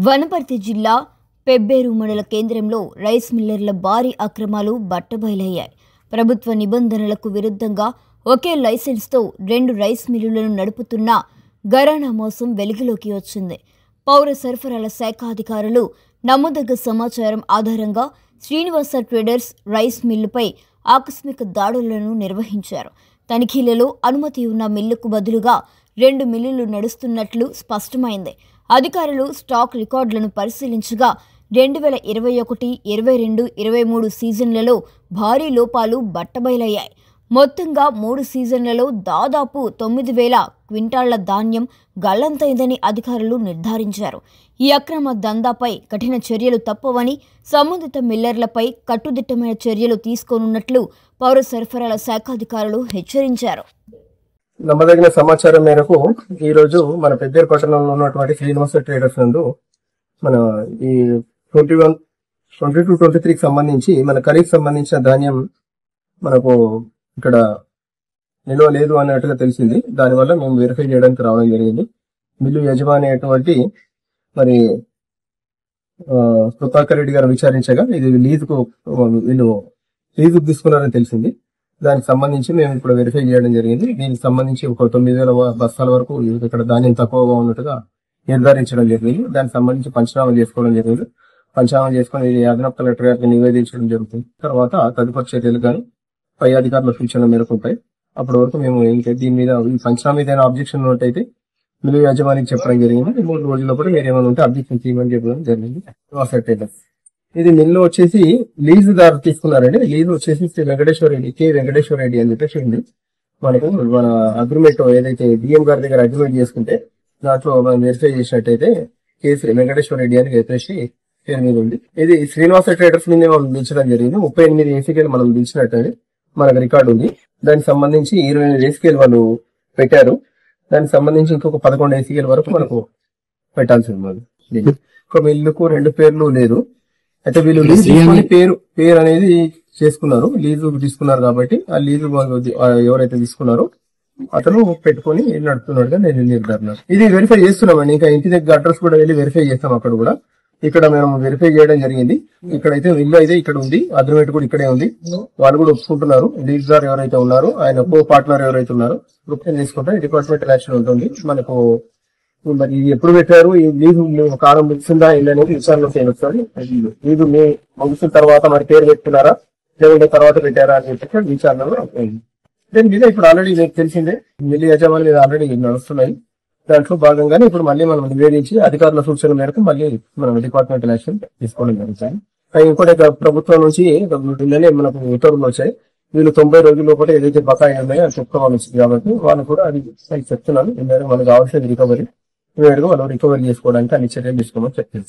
వనపర్తి జిల్లా పెబ్బేరు మండల కేంద్రంలో రైస్ మిల్లర్ల భారీ అక్రమాలు బట్టబయలయ్యాయి. ప్రభుత్వ నిబంధనలకు విరుద్ధంగా ఒకే లైసెన్స్తో 2 రైస్ మిల్లులను నడుపుతున్న ఘరానా మోసం వెలుగులోకి వచ్చింది. పౌర సరఫరాల శాఖ అధికారులు నమ్మదగ్గ సమాచారం ఆధారంగా శ్రీనివాస ట్రేడర్స్ రైస్ మిల్లుపై ఆకస్మిక దాడులను నిర్వహించారు. తనిఖీలలో అనుమతి ఉన్న మిల్లుకు బదులుగా 2 మిల్లులు నడుస్తున్నట్లు స్పష్టమైంది. అధికారులు స్టాక్ రికార్డులను పరిశీలించగా 2021, 22, 23 సీజన్లలో భారీ లోపాలు బట్టబయలయ్యాయి. మొత్తంగా 3 సీజన్లలో దాదాపు 9,000 క్వింటాళ్ల ధాన్యం గల్లంతైందని అధికారులు నిర్ధారించారు. ఈ అక్రమ దందాపై కఠిన చర్యలు తప్పవని, సంబంధిత మిల్లర్లపై కట్టుదిట్టమైన చర్యలు తీసుకోనున్నట్లు పౌర సరఫరాల శాఖ అధికారులు హెచ్చరించారు. నమ్మదగిన సమాచారం మేరకు ఈ రోజు మన పెబ్బేరు పట్టణంలో ఉన్నటువంటి శ్రీనివాస ట్రేడర్స్ నందు మన ఈ 22-23కి సంబంధించి మన ఖరీఫ్ సంబంధించిన ధాన్యం మనకు ఇక్కడ నిల్వ లేదు అన్నట్టుగా తెలిసింది. దానివల్ల మేము వెరిఫై చేయడానికి రావడం జరిగింది. మిల్లు యజమాని అయినటువంటి మరి కృపాకర్ రెడ్డి గారు విచారించగా ఇది వీళ్ళు లీజుకు తీసుకున్నారని తెలిసింది. దానికి సంబంధించి మేము ఇప్పుడు వెరిఫై చేయడం జరిగింది. దీనికి సంబంధించి ఒక 9,000 బస్తాల వరకు ఇక్కడ ధాన్యం తక్కువగా ఉన్నట్టుగా నిర్ధారించడం జరిగింది. దానికి సంబంధించి పంచనామా చేసుకోవడం జరిగింది. పంచనామా చేసుకుని ఇది అదనపు కలెక్టర్ గారికి నివేదించడం జరుగుతుంది. తర్వాత తదుపరి చర్యలు కానీ పై అధికారుల సూచనల మేరకు ఉంటాయి. అప్పటి వరకు మేము ఇంకా దీని మీద ఈ పంచనామా మీద ఆబ్జెక్షన్ ఉన్నట్టయితే మిల్లు యాజమానికి చెప్పడం జరిగింది. 3 రోజుల్లో కూడా మీరు ఏమైనా ఉంటే అబ్జెక్షన్ చేయమని చెప్పడం జరిగింది. ఇది మిల్లు వచ్చేసి లీజు దారు తీసుకున్నారండి. లీజు వచ్చేసి శ్రీ వెంకటేశ్వర రెడ్డి అని చెప్పేసి ఉంది. మనకు మన అగ్రిమెంట్ ఏదైతే డిఎం గారి దగ్గర అగ్రిమెంట్ చేసుకుంటే దాంట్లో మనం వెరిఫై చేసినట్టయితే శ్రీ వెంకటేశ్వర రెడ్డి అని చెప్పేసి పేరు మీద ఉంది. ఇది శ్రీనివాస ట్రేడర్స్ మీద మనం పిలిచడం జరిగింది. 38 ఏసీకేలు మనం పిలిచినట్టు మనకు రికార్డు ఉంది. దానికి సంబంధించి 28 ఏసీకేలు వాళ్ళు పెట్టారు. దానికి సంబంధించి ఇంకొక 11 ఏసీకేల వరకు మనకు పెట్టాల్సి ఉంది. ఒక మిల్లుకు 2 పేర్లు లేదు. అయితే వీళ్ళు లీజు తీసుకొని పేరు అనేది చేసుకున్నారు. లీజు తీసుకున్నారు కాబట్టి ఆ లీజు ఎవరైతే తీసుకున్నారో అతను పెట్టుకుని నడుపుతున్నాడుగా నేను నిర్ధారణ. ఇది వెరిఫై చేస్తున్నామండి. ఇంకా ఇంటి దగ్గర అడ్రస్ కూడా వెళ్ళి వెరిఫై చేస్తాం. అక్కడ కూడా ఇక్కడ మేము వెరిఫై చేయడం జరిగింది. ఇక్కడైతే ఇల్లు అయితే ఇక్కడ ఉంది, అగ్రిమెంట్ కూడా ఇక్కడే ఉంది. వాళ్ళు కూడా ఒప్పుకుంటున్నారు. లీజుదారు ఎవరైతే ఉన్నారో ఆయన కో పార్ట్నర్ ఎవరైతే ఉన్నారో గ్రూప్ తీసుకుంటే డిపార్ట్మెంటల్ యాక్షన్ ఉంటుంది. మనకు మరి ఎప్పుడు పెట్టారు, ఈ లీజు కాలం ముగిసిందా అనేది విచారణ చేయొచ్చు. లీజు ముగిసిన తర్వాత మరి పేరు పెట్టుకున్నారా లేదంటే తర్వాత పెట్టారా అని చెప్పి విచారణలో దీని మీద ఇప్పుడు ఆల్రెడీ మీకు తెలిసిందే మిల్లు యజమాని మీద ఆల్రెడీ నడుస్తున్నాయి. దాంట్లో భాగంగానే ఇప్పుడు మళ్ళీ మనం నివేదించి అధికారుల సూచనల మేరకు మళ్ళీ మనం డిపార్ట్మెంటల్ యాక్షన్ తీసుకోవడం జరుగుతుంది. ఇంకోటి ప్రభుత్వం నుంచి నిన్ననే మనకు ఉత్తర్వులు వచ్చాయి. వీళ్ళు 90 రోజుల్లో కూడా ఏదైతే బకాయి ఉన్నాయో అది చెప్పుకోవాల్సి వచ్చింది కాబట్టి వాళ్ళు కూడా అది చెప్తున్నాను. మనకు కావాల్సిన రికవరీ వాళ్ళు రికవరీ చేసుకోవడానికి అన్ని చర్యలు తీసుకోమని చెప్పింది.